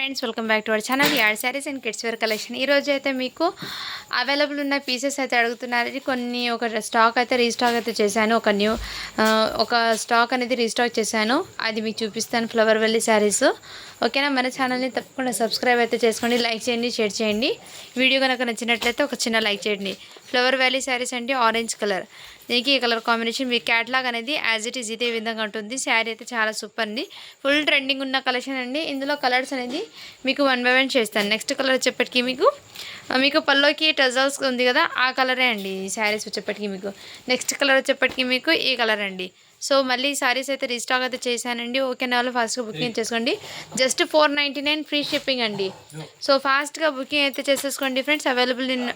Friends welcome back to our channel add sarees and kids wear collection. ఈరోజు అయితే మీకు available ఉన్న పీసెస్ అయితే అడుగుతున్నారు. కొన్ని ఒక స్టాక్ అయితే రీస్టాక్ అయితే చేశాను. ఒక స్టాక్ అనేది రీస్టాక్ చేశాను, అది మీకు చూపిస్తాను. ఫ్లవర్ వెల్లి శారీస్. ఓకేనా? మన ఛానల్ని తప్పకుండా సబ్స్క్రైబ్ అయితే చేసుకోండి, లైక్ చేయండి, షేర్ చేయండి. వీడియో కనుక నచ్చినట్లయితే ఒక చిన్న లైక్ చేయండి. ఫ్లవర్ వ్యాలీ శారీస్ అంటే ఆరెంజ్ కలర్, దీనికి ఈ కలర్ కాంబినేషన్. మీ క్యాట్లాగ్ అనేది యాజ్ ఇట్ ఈజ్ ఇదే విధంగా ఉంటుంది. శారీ అయితే చాలా సూపర్ అండి, ఫుల్ ట్రెండింగ్ ఉన్న కలెక్షన్ అండి. ఇందులో కలర్స్ అనేది మీకు 1 by 1 చేస్తాను. నెక్స్ట్ కలర్ వచ్చేప్పటికి మీకు పల్లోకి టజల్స్ ఉంది కదా, ఆ కలరే అండి ఈ శారీస్ వచ్చేప్పటికి. నెక్స్ట్ కలర్ వచ్చేప్పటికి మీకు ఈ కలర్ అండి. సో మళ్ళీ సారీస్ అయితే రీస్టాక్ అయితే చేశానండి. ఓకేనా? వాళ్ళు ఫాస్ట్గా బుకింగ్ చేసుకోండి. జస్ట్ 499 ఫ్రీ షిప్పింగ్ అండి. సో ఫాస్ట్గా బుకింగ్ అయితే చేసేసుకోండి ఫ్రెండ్స్. అవైలబుల్ ఇన్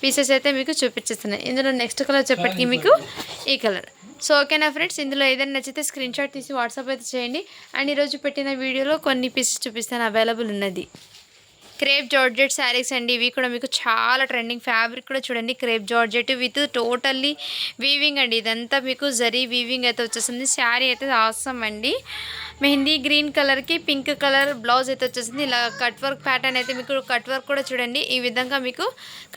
పీసెస్ అయితే మీకు చూపించేస్తున్నాయి. ఇందులో నెక్స్ట్ కలర్ వచ్చేప్పటికి మీకు ఈ కలర్. సో ఓకేనా ఫ్రెండ్స్, ఇందులో ఏదైనా నచ్చితే స్క్రీన్ షాట్ తీసి వాట్సాప్ అయితే చేయండి. అండ్ ఈరోజు పెట్టిన వీడియోలో కొన్ని పీసెస్ చూపిస్తాను, అవైలబుల్ ఉన్నది. క్రేప్ జార్జెట్ శారీస్ అండి. ఇవి కూడా మీకు చాలా ట్రెండింగ్. ఫ్యాబ్రిక్ కూడా చూడండి, crepe georgette with totally weaving అండి. ఇదంతా మీకు జరీ వీవింగ్ అయితే వచ్చేసింది. శారీ అయితే ఆసమ్ అండి. మెహందీ గ్రీన్ కలర్కి పింక్ కలర్ బ్లౌజ్ అయితే వచ్చేసింది. ఇలా కట్ వర్క్ ప్యాటర్న్ అయితే మీకు కట్ వర్క్ కూడా చూడండి, ఈ విధంగా మీకు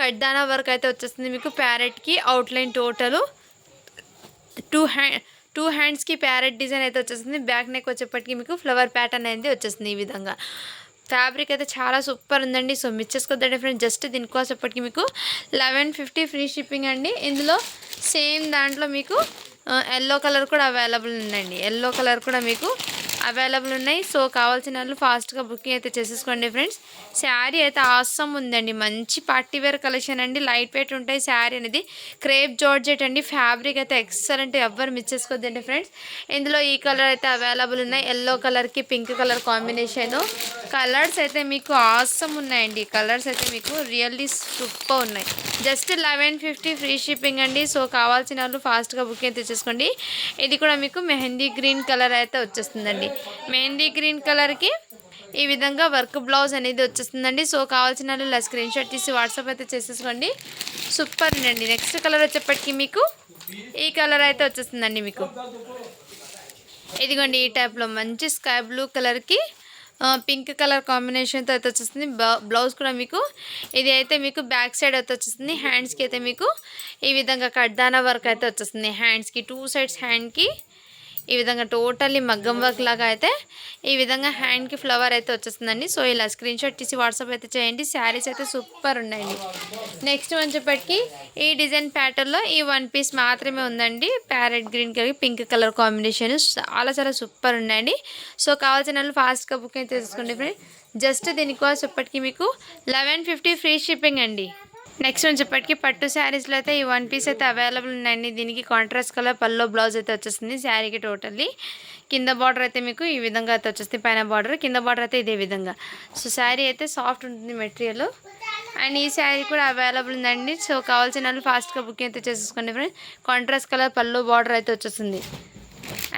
కట్దానా వర్క్ అయితే వచ్చేస్తుంది. మీకు ప్యారెట్కి అవుట్లైన్ టోటల్ టూ హ్యాండ్స్కి ప్యారెట్ డిజైన్ అయితే వచ్చేస్తుంది. బ్యాక్ నెక్ వచ్చేప్పటికి మీకు ఫ్లవర్ ప్యాటర్న్ అనేది వచ్చేస్తుంది. ఈ విధంగా ఫ్యాబ్రిక్ అయితే చాలా సూపర్ ఉందండి. సో మిస్ చేసుకోవద్దండి ఫ్రెండ్స్. జస్ట్ దీనికోసం ఎప్పటికీ మీకు 1150 ఫ్రీ షిప్పింగ్ అండి. ఇందులో సేమ్ దాంట్లో మీకు ఎల్లో కలర్ కూడా అవైలబుల్ ఉందండి. ఎల్లో కలర్ కూడా మీకు అవైలబుల్ ఉన్నాయి. సో కావాల్సిన వాళ్ళు ఫాస్ట్గా బుకింగ్ అయితే చేసేసుకోండి ఫ్రెండ్స్. శారీ అయితే ఆసమ్ ఉందండి, మంచి పార్టీ వేర్ కలెక్షన్ అండి. లైట్ వెయిట్ ఉంటాయి. శారీ అనేది క్రేప్ జార్జెట్ అండి. ఫ్యాబ్రిక్ అయితే ఎక్సలెంట్, ఎవ్వరు మిస్ చేసుకోవద్దండి ఫ్రెండ్స్. ఇందులో ఈ కలర్ అయితే అవైలబుల్ ఉన్నాయి. ఎల్లో కలర్కి పింక్ కలర్ కాంబినేషను. కలర్స్ అయితే మీకు ఆసమ్ ఉన్నాయండి. కలర్స్ అయితే మీకు రియల్లీ సూపర్ ఉన్నాయి. జస్ట్ 1150 ఫ్రీ షిప్పింగ్ అండి. సో కావాల్సిన వాళ్ళు ఫాస్ట్గా బుకింగ్ తెచ్చేసుకోండి. ఇది కూడా మీకు మెహందీ గ్రీన్ కలర్ అయితే వచ్చేస్తుందండి. మెహందీ గ్రీన్ కలర్కి ఈ విధంగా వర్క్ బ్లౌజ్ అనేది వచ్చేస్తుందండి. సో కావాల్సిన వాళ్ళు ఇలా స్క్రీన్ షాట్ తీసి వాట్సాప్ అయితే చేసేసుకోండి. సూపర్ అండి. నెక్స్ట్ కలర్ వచ్చేప్పటికి మీకు ఈ కలర్ అయితే వచ్చేస్తుందండి. మీకు ఇదిగోండి, ఈ టైప్లో మంచి స్కై బ్లూ కలర్కి పింక్ కలర్ కాంబినేషన్తో అయితే వచ్చేస్తుంది. బ్లౌజ్ కూడా మీకు ఇది అయితే మీకు బ్యాక్ సైడ్ అయితే వచ్చేస్తుంది. హ్యాండ్స్కి అయితే మీకు ఈ విధంగా కడ్దానా వర్క్ అయితే వచ్చేస్తుంది. హ్యాండ్స్కి 2 సైడ్స్ హ్యాండ్కి ఈ విధంగా టోటల్లీ మగ్గం వర్క్ లాగా అయితే ఈ విధంగా హ్యాండ్కి ఫ్లవర్ అయితే వచ్చేస్తుందండి. సో ఇలా స్క్రీన్ షాట్ తీసి వాట్సాప్ అయితే చేయండి. శారీస్ అయితే సూపర్ ఉన్నాయండి. నెక్స్ట్ వచ్చేప్పటికి ఈ డిజైన్ ప్యాటర్న్లో ఈ 1 పీస్ మాత్రమే ఉందండి. Parrot green colour pink colour combination చాలా సూపర్ ఉన్నాయండి. సో కావాల్సిన వాళ్ళు ఫాస్ట్గా బుకింగ్ తీసుకోండి ఫ్రెండ్. జస్ట్ దీనికోసం ఇప్పటికీ మీకు 1150 ఫ్రీ షిప్పింగ్ అండి. నెక్స్ట్ వచ్చేప్పటికి పట్టు శారీస్లో అయితే ఈ 1 పీస్ అయితే అవైలబుల్ ఉన్నాయండి. దీనికి కాంట్రాస్ట్ కలర్ పల్లో బ్లౌజ్ అయితే వచ్చేస్తుంది. శారీకి టోటల్లీ కింద బార్డర్ అయితే మీకు ఈ విధంగా అయితే వచ్చేస్తుంది. పైన బార్డర్, కింద బార్డర్ అయితే ఇదే విధంగా. సో శారీ అయితే సాఫ్ట్ ఉంటుంది మెటీరియల్. అండ్ ఈ శారీ కూడా అవైలబుల్ ఉందండి. సో కావాల్సిన వాళ్ళు ఫాస్ట్గా బుకింగ్ అయితే చేసేసుకోండి ఫ్రెండ్స్. కాంట్రాస్ట్ కలర్ పల్లో బార్డర్ అయితే వచ్చేస్తుంది.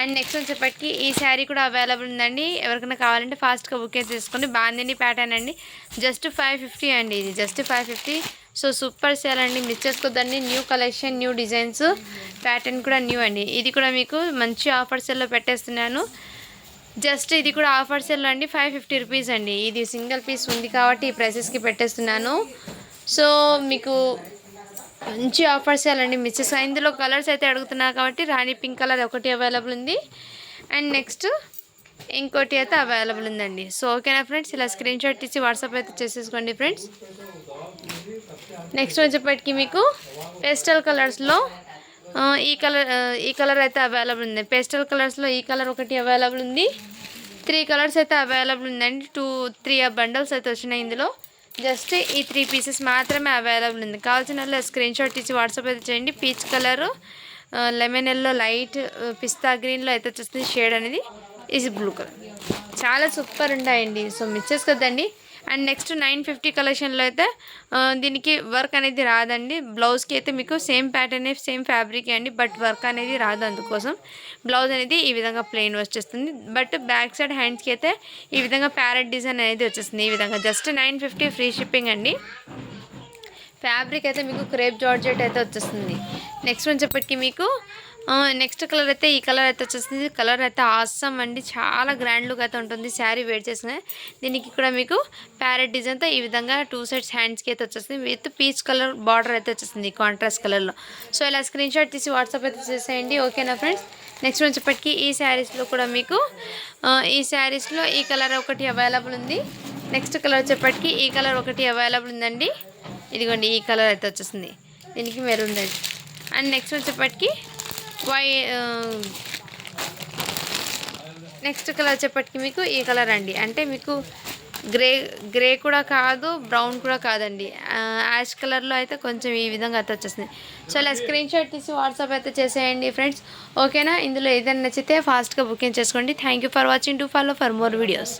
అండ్ నెక్స్ట్ వచ్చేప్పటికి ఈ శారీ కూడా అవైలబుల్ ఉందండి. ఎవరికైనా కావాలంటే ఫాస్ట్గా బుకింగ్ చేసుకోండి. బాందిని ప్యాటర్న్ అండి. జస్ట్ 550 అండి. ఇది జస్ట్ 550. సో సూపర్ సేల్ అండి, మిస్ చేసుకోద్దండి. New collection, new designs, pattern కూడా న్యూ అండి. ఇది కూడా మీకు మంచి ఆఫర్ సేల్లో పెట్టేస్తున్నాను. జస్ట్ ఇది కూడా ఆఫర్ సేల్లో అండి. 550 రూపీస్ అండి. ఇది సింగిల్ పీస్ ఉంది కాబట్టి ఈ ప్రైసెస్కి పెట్టేస్తున్నాను. సో మీకు మంచి ఆఫర్ సేల్ అండి, మిస్ చేసుకో. ఇందులో కలర్స్ అయితే అడుగుతున్నారు కాబట్టి రాణి పింక్ కలర్ ఒకటి అవైలబుల్ ఉంది. అండ్ నెక్స్ట్ ఇంకోటి అయితే అవైలబుల్ ఉందండి. సో ఓకేనా ఫ్రెండ్స్, ఇలా స్క్రీన్ షాట్ తీసి వాట్సాప్ అయితే చేసేసుకోండి ఫ్రెండ్స్. నెక్స్ట్ వచ్చేప్పటికి మీకు పేస్టల్ కలర్స్లో ఈ కలర్ అయితే అవైలబుల్ ఉంది. పేస్టల్ కలర్స్లో ఈ కలర్ ఒకటి అవైలబుల్ ఉంది. 3 కలర్స్ అయితే అవైలబుల్ ఉందండి. 3 బండల్స్ అయితే వచ్చినాయి. ఇందులో జస్ట్ ఈ 3 పీసెస్ మాత్రమే అవైలబుల్ ఉంది. కావాల్సిన వాళ్ళు స్క్రీన్ షాట్ తీసి వాట్సాప్ అయితే చేయండి. Peach colour, lemon yellow, light పిస్తా గ్రీన్లో అయితే వచ్చేస్తుంది. షేడ్ అనేది ఇది బ్లూ కలర్. చాలా సూపర్ ఉంటాయండి. సో మిస్ చేసుకోద్దండి. అండ్ నెక్స్ట్ 950 కలెక్షన్లో అయితే దీనికి వర్క్ అనేది రాదండి. బ్లౌజ్కి అయితే మీకు సేమ్ ప్యాటర్న్, సేమ్ ఫ్యాబ్రిక్ అండి, బట్ వర్క్ అనేది రాదు. అందుకోసం బ్లౌజ్ అనేది ఈ విధంగా ప్లెయిన్ వచ్చేస్తుంది. బట్ బ్యాక్ సైడ్ హ్యాండ్స్కి అయితే ఈ విధంగా ప్యారెట్ డిజైన్ అనేది వచ్చేస్తుంది. ఈ విధంగా జస్ట్ 950 ఫ్రీ షిప్పింగ్ అండి. ఫ్యాబ్రిక్ అయితే మీకు క్రేప్ జార్జెట్ అయితే వచ్చేస్తుంది. నెక్స్ట్ వచ్చేప్పటికి మీకు నెక్స్ట్ కలర్ అయితే ఈ కలర్ అయితే వచ్చేసింది. కలర్ అయితే ఆసమ్ అండి, చాలా గ్రాండ్ లుక్ అయితే ఉంటుంది శారీ వేర్ చేసిన. దీనికి కూడా మీకు ప్యారెట్ డిజైన్తో ఈ విధంగా 2 సైడ్స్ హ్యాండ్స్కి అయితే వచ్చేస్తుంది. విత్ పీచ్ కలర్ బార్డర్ అయితే వచ్చేస్తుంది కాంట్రాస్ట్ కలర్లో. సో ఇలా స్క్రీన్ షాట్ తీసి వాట్సాప్ అయితే చేసేయండి. ఓకేనా ఫ్రెండ్స్. నెక్స్ట్ వచ్చేప్పటికి ఈ శారీస్లో కూడా మీకు ఈ శారీస్లో ఈ కలర్ ఒకటి అవైలబుల్ ఉంది. నెక్స్ట్ కలర్ వచ్చేప్పటికి ఈ కలర్ ఒకటి అవైలబుల్ ఉందండి. ఇదిగోండి ఈ కలర్ అయితే వచ్చేస్తుంది, దీనికి మెరూన్ రెడ్. అండ్ నెక్స్ట్ వచ్చేప్పటికి నెక్స్ట్ కలర్ వచ్చేప్పటికి మీకు ఈ కలర్ అండి. అంటే మీకు గ్రే కూడా కాదు, బ్రౌన్ కూడా కాదండి, యాష్ కలర్లో అయితే కొంచెం ఈ విధంగా అయితే వచ్చేస్తుంది. సో ఇలా స్క్రీన్ షాట్ తీసి వాట్సాప్ అయితే చేసేయండి ఫ్రెండ్స్. ఓకేనా. ఇందులో ఏదైనా నచ్చితే ఫాస్ట్గా బుకింగ్ చేసుకోండి. Thank you for watching. To follow for more videos.